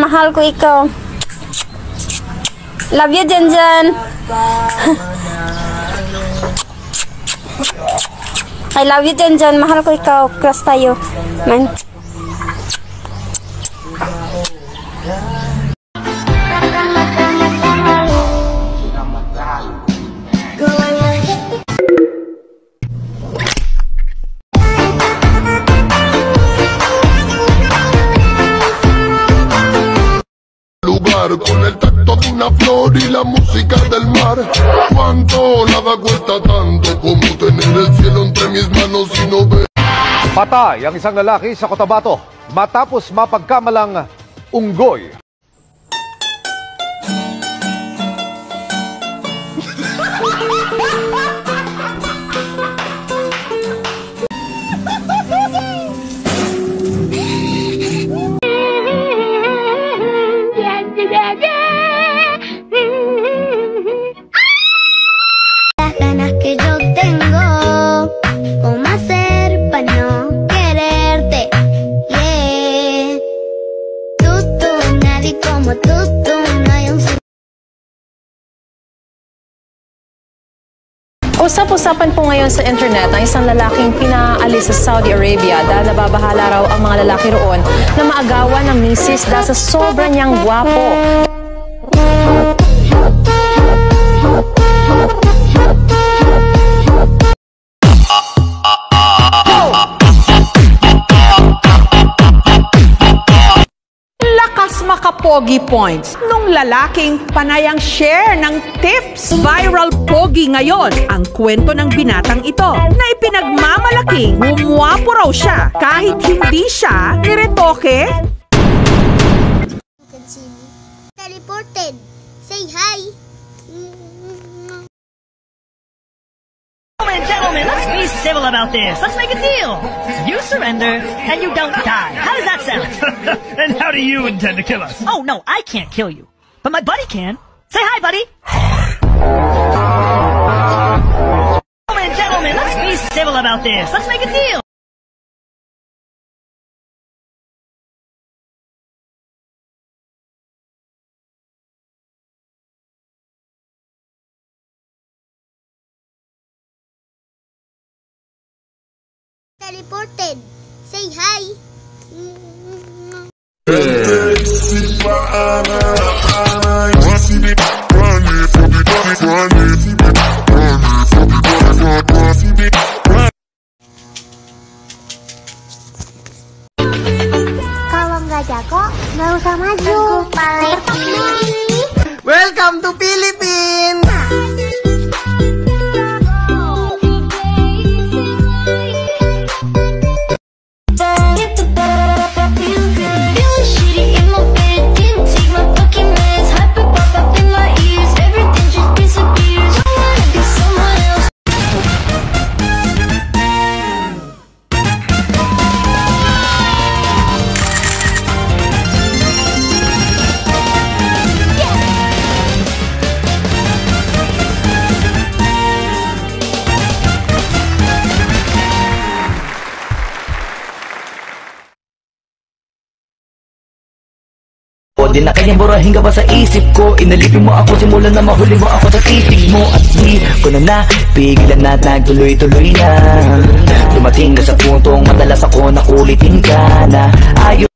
mahal ko ikaw. Love you, Janjan. I love you, Janjan. Mahal ko ikaw. Crush tayo. Man. Con el tacto de una flor y la música del mar. Cuánto nada cuesta tanto como tener el cielo entre mis manos y no ver. Patay ang isang lalaki sa Cotabato matapos mapagkamalang unggoy. Usap-usapan po ngayon sa internet ang isang lalaking pinaalis sa Saudi Arabia dahil nababahala raw ang mga lalaki roon na maagawan ng misis dahil sa sobra niyang gwapo. Maka-pogi points nung lalaking panayang share ng tips. Viral pogi ngayon ang kwento ng binatang ito na ipinagmamalaking gumwapo raw siya kahit hindi siya niretoke. Teleported. Say hi. And gentlemen, let's be civil about this. Let's make a deal. You surrender, and you don't die. How does that sound? And how do you intend to kill us? Oh, no, I can't kill you. But my buddy can. Say hi, buddy. And gentlemen, let's be civil about this. Let's make a deal. Teleported. Say hi. Kalau nggak jago, nggak usah maju. Welcome to Philippines. Di na kanyang burahin ka pa sa isip ko. Inalipin mo ako simula na mahuli mo ako sa titig mo. At di ko na napigilan na nagtuloy-tuloy na. Dumating ka sa puntong madalas ako na ulitin ka na ayaw.